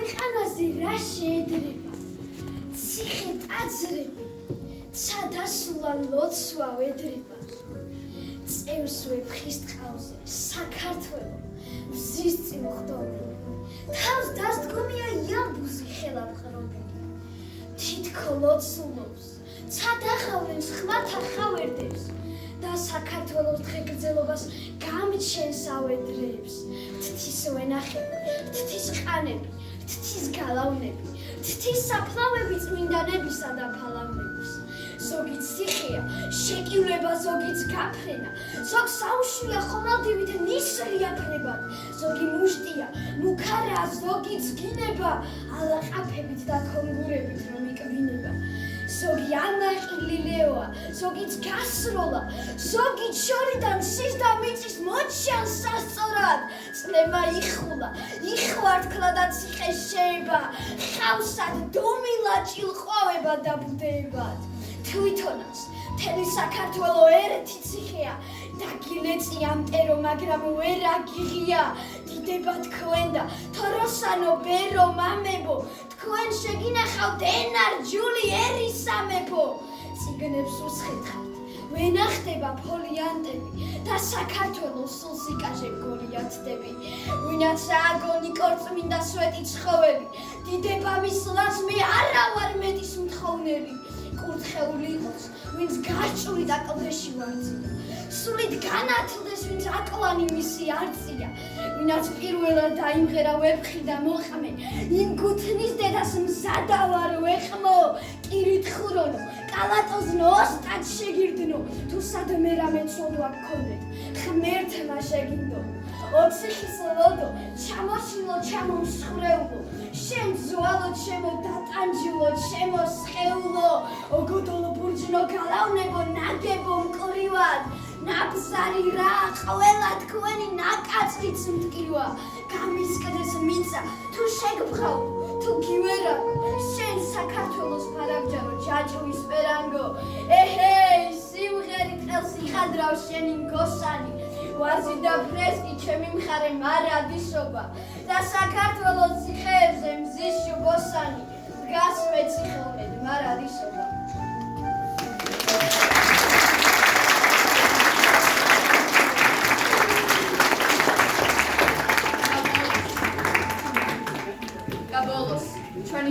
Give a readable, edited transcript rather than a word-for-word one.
ქვეყანაზე რა შეედრება ციხე ტაძრები ცადასულა ლოცვა ვედრება წევს ვეფხის ტყავზე საქართველო მზის წინ ხდომილი თავს დასდგომია იამბუზი ხელაფყრობილი თითქო ლოცულობს ცადახავლენს ხმათა ხავერდებს და საქართველოს დღეგრძელობას გამჩენს ავედრებს თითის ვენახები თითის ყანები თითის გალავნები თითის საფლავები წმინდანებისა და ფალავნების ზოგი ციხეა შეკივლება ზოგიც გაფრენა ზოგ საუშვია ხომალდივით ნისრია ფნებად ზოგი მუშტია მუქარაა ზოგიც გინება ალაყაფებით და ქონგურებით რომ იკვინება ზოგი ანაყილილეოა ზოგიც გასროლა ზოგი შორიდან სის და მიწის მოჩანს სასწორად წლება იხულა იხვართქლა და ციხე შეება ხავსად დუმილა ჭილყვავება და ბუდებად თვითონაც მთელი საქართველო ერთი ციხეა დაგილეწია მტერო მაგრამ ვერ აგიღია დიდება თქვენ და თოროსანო ბერო მამებო თქვენ შეგინახავთ ენარჯული ერი სამეფო წიგნებს უსხეთხავთ ვენახდება ფოლიანტები და საქართველოს სულს იკაჟებ გოლიათდები ვინაც აგონი კორწმინდა სვეტი ცხოველი დიდება მისლას მე არა ვარ მეტის მთხოვნელი კურთხეული იყოს ვინც გარჭული და კლდეში ვარწია სულით განათლდეს ვინც აკლანი მისი არწია ვინაც პირველად დაიმღერა ვეფხი და მოხამე იმ გუთნის დედას მზადავარ ვეხმო კირით ხურონო კალატოზნო ოსტად შეგირდნო თუ სადმე რამე ცოდვა გქონდეთ ღმერთმა შეგინდო ოცხის ლოდო ჩამოშილო ჩამომსხვრეულო შენ ზვალო ჩემო დატანჯულო ჩემო სხეულო ოგოდოლო ბურჯნო გალავნებო ნაგებო მკრივად ნაბზარი რა ყველა თქვენი ნაკაცრიც მტკივა გამისკდეს მიწა თუ შეგბღავ თუ გივერაგო შენ საქართველოს ფარაგჯარო ჯაჭვის პერანგო ეჰეი სიმღერი წელს იხადრავ შენი მგოსანი ვაზი და ფრესკი ჩემი მხარე მარადისობა და საქართველოს ციხეებზე მზის შუბოსანი დგას მეციხოვნე